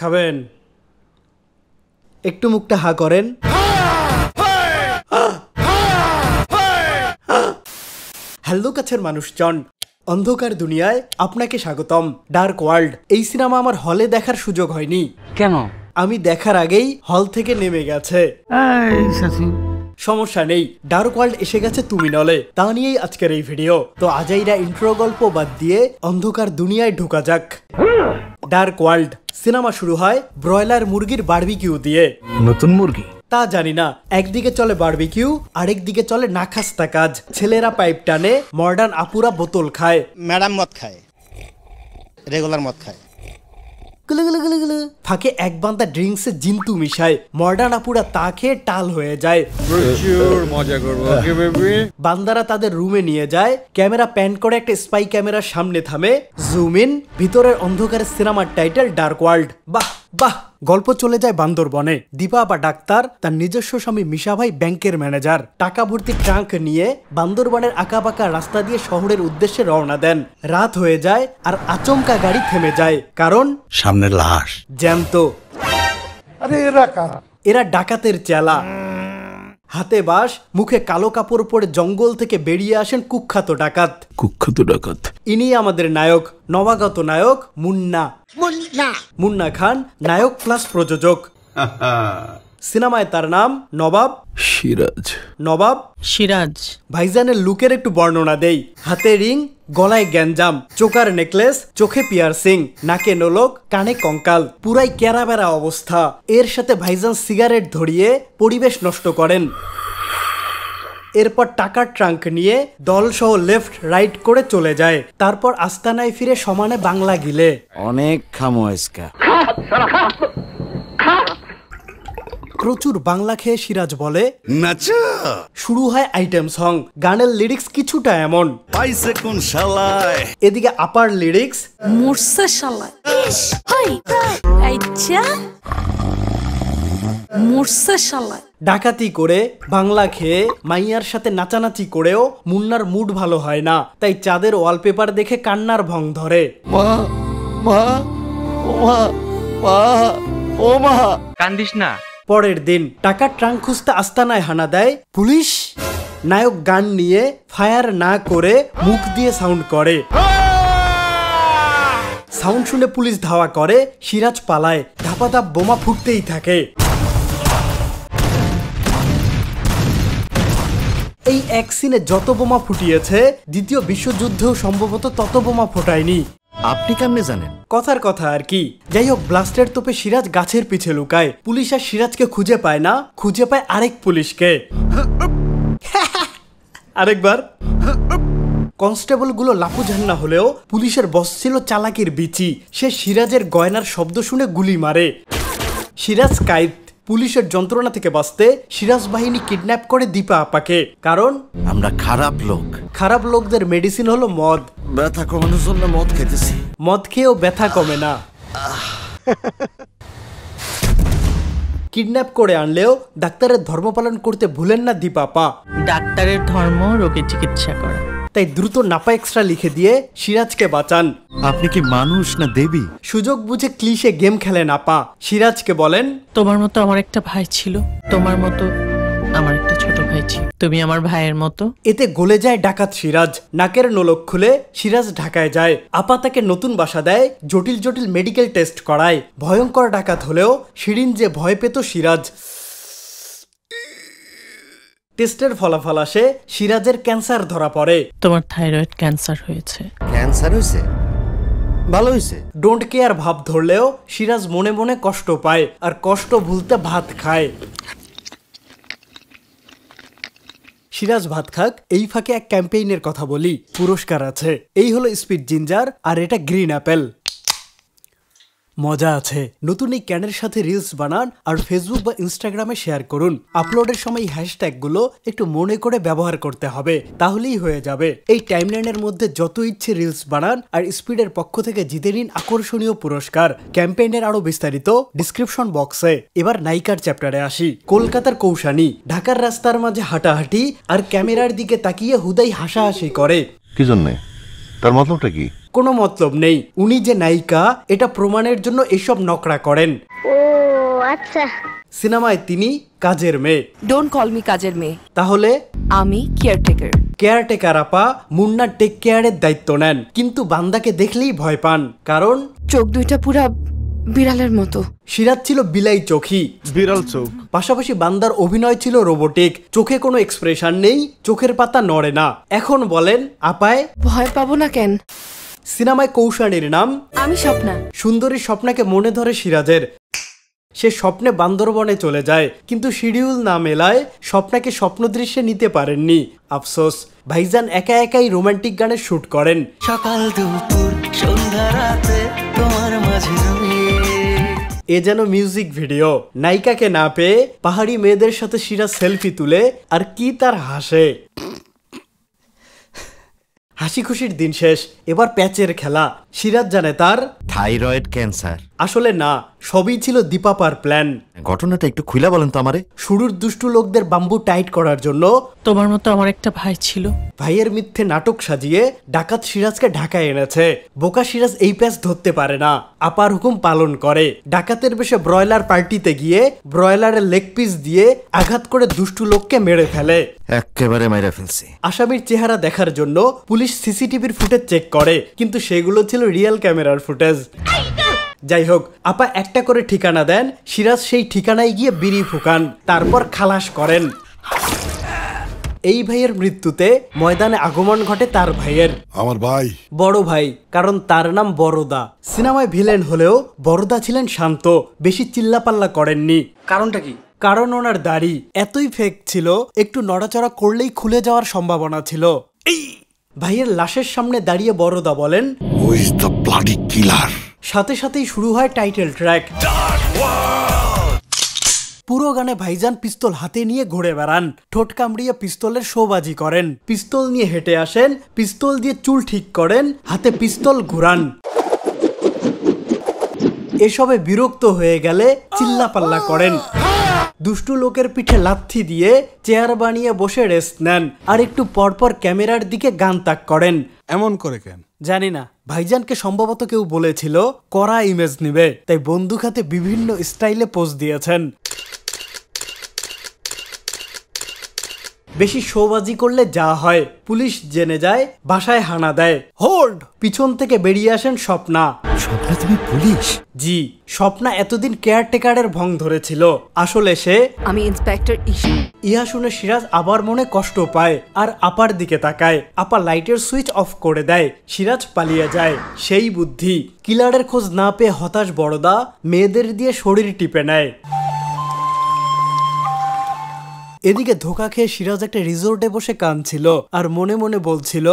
খাবেন? একটু মুখটা হা করেন। হ্যালো কাছের মানুষজন, অন্ধকার দুনিয়ায় আপনাকে স্বাগতম। ডার্ক ওয়ার্ল্ড এই সিনেমা আমার হলে দেখার সুযোগ হয়নি। কেন? আমি দেখার আগেই হল থেকে নেমে গেছে। সমস্যা নেই, ডার্ক ওয়ার্ল্ড এসে গেছে তুমি নলে, তা নিয়েই আজকের এই ভিডিও। তো আজাইরা ইন্ট্রো গল্প বাদ দিয়ে অন্ধকার দুনিয়ায় ঢোকা যাক। ডার্ক ওয়ার্ল্ড সিনেমা শুরু হয় ব্রয়লার মুরগির বারবিকিউ দিয়ে। নতুন মুরগি? তা জানি না, একদিকে চলে বারবিকিউ, আরেক দিকে চলে নাখাস্তা কাজ। ছেলেরা পাইপ টানে, মডার্ন আপুরা বোতল খায়। ম্যাডাম মদ খায়, রেগুলার মদ খায়। ফাঁকে এক বান্দা ড্রিঙ্কসে জিন্তু মিশায়, মডার্ন আপুরা তা খেয়ে টাল হয়ে যায়। মজা করবো। Okay baby. বান্দারা তাদের রুমে নিয়ে যায়, ক্যামেরা প্যান করে একটা স্পাই ক্যামেরার সামনে থামে, জুম ইন, ভিতরের অন্ধকারের সিনেমার টাইটেল ডার্ক ওয়ার্ল্ড। বাহ বাহ, গল্প চলে যায় বান্দরবনে। দীপা বা ডাক্তার, তার নিজস্ব স্বামী মিশা ভাই ব্যাংকের ম্যানেজার, টাকা ভর্তি ট্রাঙ্ক নিয়ে বান্দরবনের আঁকাবাঁকা রাস্তা দিয়ে শহরের উদ্দেশ্যে রওনা দেন। রাত হয়ে যায় আর আচমকা গাড়ি থেমে যায়, কারণ সামনে লাশ জ্যান্ত। এরা ডাকাতের চেলা, হাতে বাঁশ, মুখে কালো কাপড় পরে জঙ্গল থেকে বেরিয়ে আসেন কুখ্যাত ডাকাত। ইনি আমাদের নায়ক, নবাগত নায়ক মুন্না। মুন্না খান নায়ক প্লাস প্রযোজক। সিনেমায় তার নাম নবাব সিরাজ। ভাইজানের লুকের একটু বর্ণনা দেই। হাতে রিং, গলায় গ্যাঞ্জাম, চোকার নেকলেস, চোখে পিয়ারসিং, নাকে নোলক, কানে কঙ্কাল, পুরাই ক্যারাবেরা অবস্থা। এর সাথে ভাইজান সিগারেট ধরিয়ে পরিবেশ নষ্ট করেন। এরপর টাকার ট্রাঙ্ক নিয়ে দলসহ লেফট রাইট করে চলে যায়। তারপর আস্তানায় ফিরে সমানে বাংলা গিলে। অনেক খামোয়েস্কা। প্রচুর বাংলা খেয়ে সিরাজ বলে নাচা। শুরু হয় আইটেম সং। গানের লিরিক্স কিছুটা এমন, পাইছে কোন শালায়। এদিকে আপার লিরিক্স, মুরসে শালায়, হাই আচ্ছা মুরসে শালায়। ডাকাতি করে বাংলা খেয়ে মাইয়ার সাথে নাচানাচি করেও মুন্নার মুড ভালো হয় না, তাই চাঁদের ওয়ালপেপার দেখে কান্নার ভং ধরে। মা মা ও মা মা ও মা, কান্দিস না। পরের দিন টাকার ট্রাঙ্ক খুঁজতে আস্তানায় হানা দেয় পুলিশ। নায়ক গান নিয়ে ফায়ার না করে মুখ দিয়ে সাউন্ড করে। সাউন্ড শুনে পুলিশ ধাওয়া করে, সিরাজ পালায়। ধাপাধাপ বোমা ফুটতেই থাকে। এই এক সিনে যত বোমা ফুটিয়েছে, দ্বিতীয় বিশ্বযুদ্ধেও সম্ভবত তত বোমা ফোটায়নি। আপনি কেমনে জানেন? কথার কথা আর কি। যাই হোক, ব্লাস্টের তোপে সিরাজ গাছের পিছে লুকায়। পুলিশ আর সিরাজকে খুঁজে পায় না, খুঁজে পায় আরেক পুলিশকে। আরেকবার কনস্টেবল গুলো লাফুঝান্না হলেও পুলিশের বস ছিল চালাকির বিচি। সে সিরাজের গয়নার শব্দ শুনে গুলি মারে। সিরাজ কাইত। পুলিশের যন্ত্রণা থেকে বাঁচতে সিরাজ বাহিনী কিডন্যাপ করে দীপা আপাকে, কারণ আমরা খারাপ লোক। খারাপ লোকদের মেডিসিন হলো মদ। ব্যথা কমানোর জন্য মদ খেতেছি। মদ খেয়েও ব্যথা কমে না। কিডন্যাপ করে আনলেও ডাক্তারের ধর্ম পালন করতে ভুলেন না দীপা আপা। ডাক্তারের ধর্ম রোগের চিকিৎসা করা। তাই দ্রুত নাপা এক্সট্রা লিখে দিয়ে সিরাজকে বাঁচান। আপনি কি মানুষ না দেবী? সুযোগ বুঝে ক্লিশে গেম খেলে নাপা। সিরাজকে বলেন, তোমার মতো আমার একটা ভাই ছিল, তোমার মতো আমার একটা ছোট ভাই ছিল, তুমি আমার ভাইয়ের মতো। এতে গলে যায় ডাকাত সিরাজ। নাকের নোলক খুলে সিরাজ ঢাকায় যায়। আপা তাকে নতুন বাসা দেয়, জটিল জটিল মেডিকেল টেস্ট করায়। ভয়ঙ্কর ডাকাত হলেও শিরিন যে ভয় পেত সিরাজ। টেস্টের ফলাফল আসে, সিরাজের ক্যান্সার ধরা পড়ে। তোমার থাইরয়েড ক্যান্সার হয়েছে। ক্যান্সার হয়েছে? ভালো হয়েছে। ডোন্ট কেয়ার ভাব ধরলেও সিরাজ মনে মনে কষ্ট পায়, আর কষ্ট ভুলতে ভাত খায়। সিরাজ ভাত খাক, এই ফাঁকে এক ক্যাম্পেইনের কথা বলি। পুরস্কার আছে। এই হলো স্পিড জিঞ্জার, আর এটা গ্রিন অ্যাপেল। মজা আছে। নতুন এই ক্যানের সাথে রিলস বানান আর ফেসবুক বা ইনস্টাগ্রামে শেয়ার করুন। আপলোডের সময় হ্যাশট্যাগুলো একটু মনে করে ব্যবহার করতে হবে, তাহলেই হয়ে যাবে। এই টাইমলাইনের মধ্যে যত ইচ্ছে রিলস বানান আর স্পিডের পক্ষ থেকে জিতে নিন আকর্ষণীয় পুরস্কার। ক্যাম্পেইনের আরো বিস্তারিত ডিসক্রিপশন বক্সে। এবার নায়িকার চ্যাপ্টারে আসি। কলকাতার কৌশানী ঢাকার রাস্তার মাঝে হাঁটাহাঁটি আর ক্যামেরার দিকে তাকিয়ে হুদাই হাসাহাসি করে। কি জন্যে? তার মতলবটা কি? কোনো মতলব নেই, উনি যে নায়িকা এটা প্রমাণের জন্য এসব নকরা করেন। ও আচ্ছা। সিনেমায় তিনি কাজের মেয়ে। ডোন্ট কল মি কাজের মেয়ে, তাহলে আমি কেয়ারটেকার। কেয়ারটেকার আপা মুন্না টেক কেয়ারের দায়িত্ব নেন, কিন্তু বান্দাকে দেখলেই ভয় পান, কারণ চোখ দুইটা পুরা বিড়ালের মতো। সিরাজ ছিল বিলাই চোখী, বিড়াল চোখ। পাশাপাশি বান্দার অভিনয় ছিল রোবোটিক, চোখে কোনো এক্সপ্রেশন নেই, চোখের পাতা নড়ে না। এখন বলেন আপায় ভয় পাবো না কেন? সিনেমায় কৌশানীর নাম আমি স্বপ্না। সুন্দরী স্বপ্নাকে মনে ধরে সিরাজের, সে স্বপ্নে বান্দরবনে চলে যায়, কিন্তু শিডিউল না মেলায় স্বপ্নাকে স্বপ্ন দৃশ্যে নিতে পারেননি। আফসোস, ভাইজান একা একাই রোমান্টিক গানের শুট করেন। সকাল দুপুর সন্ধ্যা রাতে তোমার মাঝে এ যেন মিউজিক ভিডিও। নায়িকাকে না পেয়ে পাহাড়ি মেয়েদের সাথে সিরাজ সেলফি তুলে, আর কি তার হাসে। হাসি খুশির দিন শেষ, এবার প্যাচের খেলা। সিরাজ জানে তার থাইরয়েড ক্যান্সার। আসলে না, সবই ছিল দীপাপার প্ল্যান। ঘটনাটা একটু খুলে বলেন তো আমারে। শুরুর দুষ্টু লোকদের বাম্বু টাইট করার জন্য তোমার মতো আমার একটা ভাই ছিল। ভাইয়ের মিথ্যে নাটক সাজিয়ে ডাকাত সিরাজকে ঢাকায় এনেছে। বোকা সিরাজ এই প্যাচ ধরতে পারে না, আপার হুকুম পালন করে। ডাকাতের বেশে ব্রয়লার পার্টিতে গিয়ে ব্রয়লারের লেগ পিস দিয়ে আঘাত করে দুষ্টু লোককে মেরে ফেলে। একেবারে মাইরা ফেলছি। আসামির চেহারা দেখার জন্য পুলিশ সিসিটিভির ফুটেজ চেক করে, কিন্তু সেগুলো ছিল রিয়েল ক্যামেরার ফুটেজ। যাই হোক, আপা একটা করে ঠিকানা দেন, সিরাজ সেই ঠিকানায় গিয়ে বিড়ি ফুকান, তারপর খালাস করেন। এই ভাইয়ের মৃত্যুতে ময়দানে আগমন ঘটে তার ভাইয়ের, আমার ভাই, বড় ভাই, কারণ তার নাম বড়দা। সিনেমায় ভিলেন হলেও বড়দা ছিলেন শান্ত, বেশি চিল্লাপাল্লা করেননি। কারণটা কি? কারণ ওনার দাড়ি এতই ফেক ছিল, একটু নড়াচড়া করলেই খুলে যাওয়ার সম্ভাবনা ছিল। ভাইয়ের লাশের সামনে দাঁড়িয়ে বড়দা বলেন, হু ইজ দ্য ব্লাডি কিলার। সাথে সাথেই শুরু হয় টাইটেল ট্র্যাক। পুরো গানে ভাইজান পিস্তল হাতে নিয়ে ঘুরে বেড়ান, ঠোঁট কামড়িয়ে পিস্তলের শোবাজি করেন, পিস্তল নিয়ে হেঁটে আসেন, পিস্তল দিয়ে চুল ঠিক করেন, হাতে পিস্তল ঘুরান। এসবে বিরক্ত হয়ে গেলে চিল্লাপাল্লা করেন, দুষ্টু লোকের পিঠে লাথি দিয়ে চেয়ার বানিয়ে বসে রেস্ট নেন, আর একটু পরপর ক্যামেরার দিকে গান তাক করেন। এমন করে কেন জানি না, ভাইজানকে সম্ভবত কেউ বলেছিল কড়া ইমেজ নিবে, তাই বন্দুক হাতে বিভিন্ন স্টাইলে পোজ দিয়েছেন। বেশি শোবাজি করলে যা হয়, পুলিশ জেনে যায়, বাসায় হানা দেয়। হোল্ড! পিছন থেকে বেরিয়ে আসেন স্বপ্না। স্বপ্না তুমি পুলিশ? জি, স্বপ্না এতদিন কেয়ারটেকারের ভং ধরেছিল, আসলে সে আমি ইন্সপেক্টর ঈশা। ইহা শুনে সিরাজ আবার মনে কষ্ট পায়, আর আপার দিকে তাকায়। আপা লাইটের সুইচ অফ করে দেয়, সিরাজ পালিয়ে যায়। সেই বুদ্ধি, কিলারের খোঁজ না পেয়ে হতাশ বড়দা মেয়েদের দিয়ে শরীর টিপে নেয়। এদিকে ধোকা খেয়ে সিরাজ একটা রিসোর্টে বসে কাঁদছিল, আর মনে মনে বলছিল,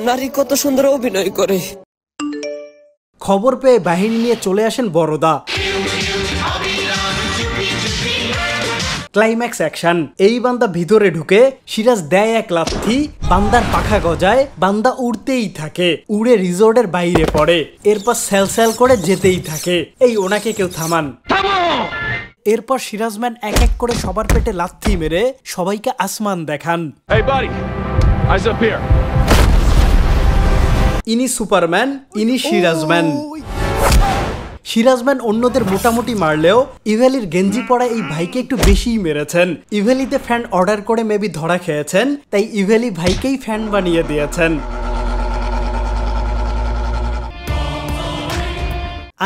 নারী কত সুন্দর অভিনয় করে। খবর পেয়ে বাহিনী নিয়ে চলে আসেন বড়দা। Climax action. এই বান্দা ভিতরে ঢুকে সিরাজ দেয় এক লাথি, বান্দার পাখা গজায়, বান্দা উড়তেই থাকে, উড়ে রিসোর্টের বাইরে পড়ে, এরপর স্যাল স্যাল করে যেতেই থাকে। এই ওনাকে কেউ থামান। এরপর সিরাজম্যান এক এক করে সবার পেটে লাথি মেরে সবাইকে আসমান দেখান। ইনি সুপারম্যান, ইনি সিরাজম্যান। সিরাজম্যান অন্যদের মোটামুটি মারলেও ইভেলির গেঞ্জি পরা এই ভাইকে একটু বেশিই মেরেছেন। ইভেলিতে ফ্যান অর্ডার করে মেবি ধরা খেয়েছেন, তাই ইভেলি ভাইকেই ফ্যান বানিয়ে দিয়েছেন।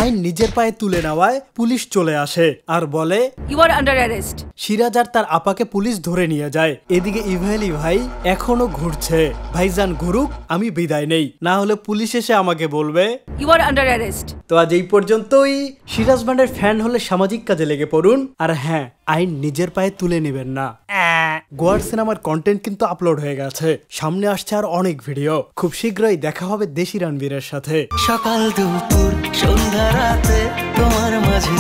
আইন নিজের পায়ে তুলে নেওয়ায় পুলিশ চলে আসে আর বলে, you are under arrest. Siraj আর তার আপাকে পুলিশ ধরে নিয়ে যায়। এদিকে ইভেলি ভাই এখনো ঘুরছে। ভাইজান ঘুরুক, আমি বিদায় নেই, না হলে পুলিশ এসে আমাকে বলবে ইউ আর আন্ডার অ্যারেস্ট। তো আজ এই পর্যন্তই। সিরাজ ব্যান্ডের ফ্যান হলে সামাজিক কাজে লেগে পড়ুন, আর হ্যাঁ, আইন নিজের পায়ে তুলে নেবেন না। গোয়ার সিনেমার কন্টেন্ট কিন্তু আপলোড হয়ে গেছে, সামনে আসছে আর অনেক ভিডিও। খুব শীঘ্রই দেখা হবে দেশি রণবীরের সাথে। সকাল দুপুর সন্ধ্যা রাতে তোমার মাঝে